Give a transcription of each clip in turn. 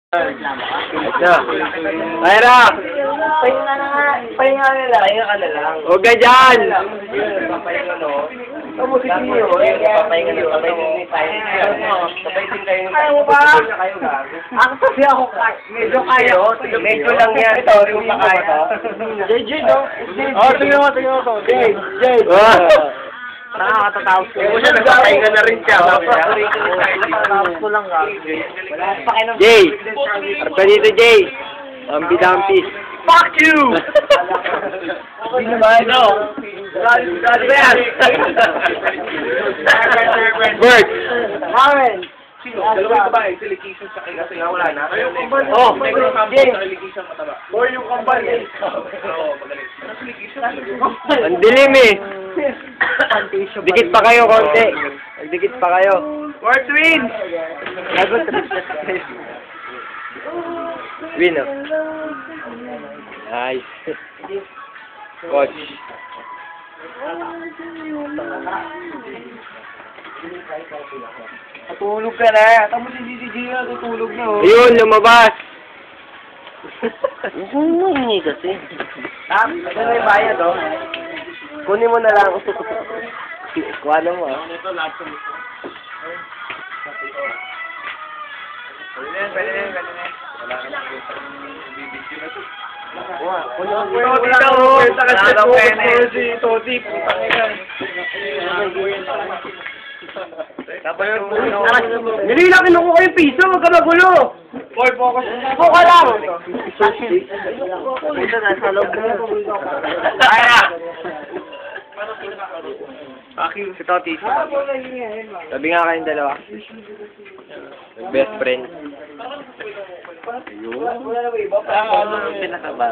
Na. Mayra! Pahinga na nga. Pahinga na lang. Pahinga ka na lang. Huwag ka dyan! Papahinga no. Papahinga nyo. Papahinga nyo. Papahinga kayo. Kaya mo ba? Ako kasi ako. Medyo kaya. Medyo lang yan. Ito. Yung pa kaya. JJ no? Oh, tingnan mo. Jay. Nakakatatawag ko. Nagpapahinga na rin siya. Nakakatatawag ko lang nga. Jay! Harap ka dito, Jay! Dampi-dampi. Fuck you! Hindi naman, no? Gado ba yan? Bert! Karen! Dalawang babae, silication sa kanya kasi wala na. Oh, Jay! Silication mataba. Or yung kambal eh. Oo, magaling. Silication. ang dilim eh. Dikit pa kayo, konti. Dikit pa kayo. Or twins! Lagot. Win, oh. Nice. Coach. Natulog ka na. Tapos si DJ na tutulog na oh. Ayun, lumabas. Hindi kasi. Ano na yung bayad oh? Kunin mo na lang. Kuha na mo, ah. Dali lang, kinukuha ko yung piso, huwag ka magulo! Boy, focus. Buka lang! Si Toti. Sabi nga kayong dalawa. Best friend.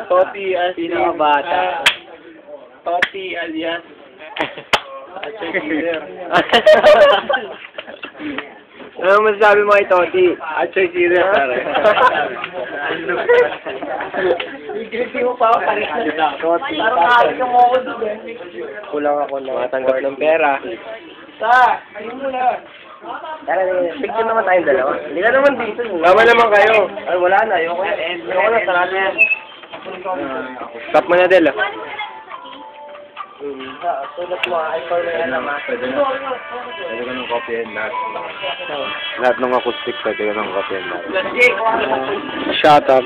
Toti as Pinakabata. Toti alias. Ano masasabi mo kay Toti? Achoy Sire, pare. Igresin mo pa ako, paris na. Toti. Parang kahit yung ako doon. Kulang ako na matanggap ng pera. Ayun mo na. Tara, picture naman tayong dalawa. Hindi ka naman dito. Tama naman kayo. Ay, wala na. Ayoko na. Ayoko na. Sarado yan. Stop mo na, Del. Sulat mo. Ay, for na yan naman. Pwede ka nang kopyahin lahat. Lahat ng acoustic pwede ka nang kopyahin lahat. Shut up.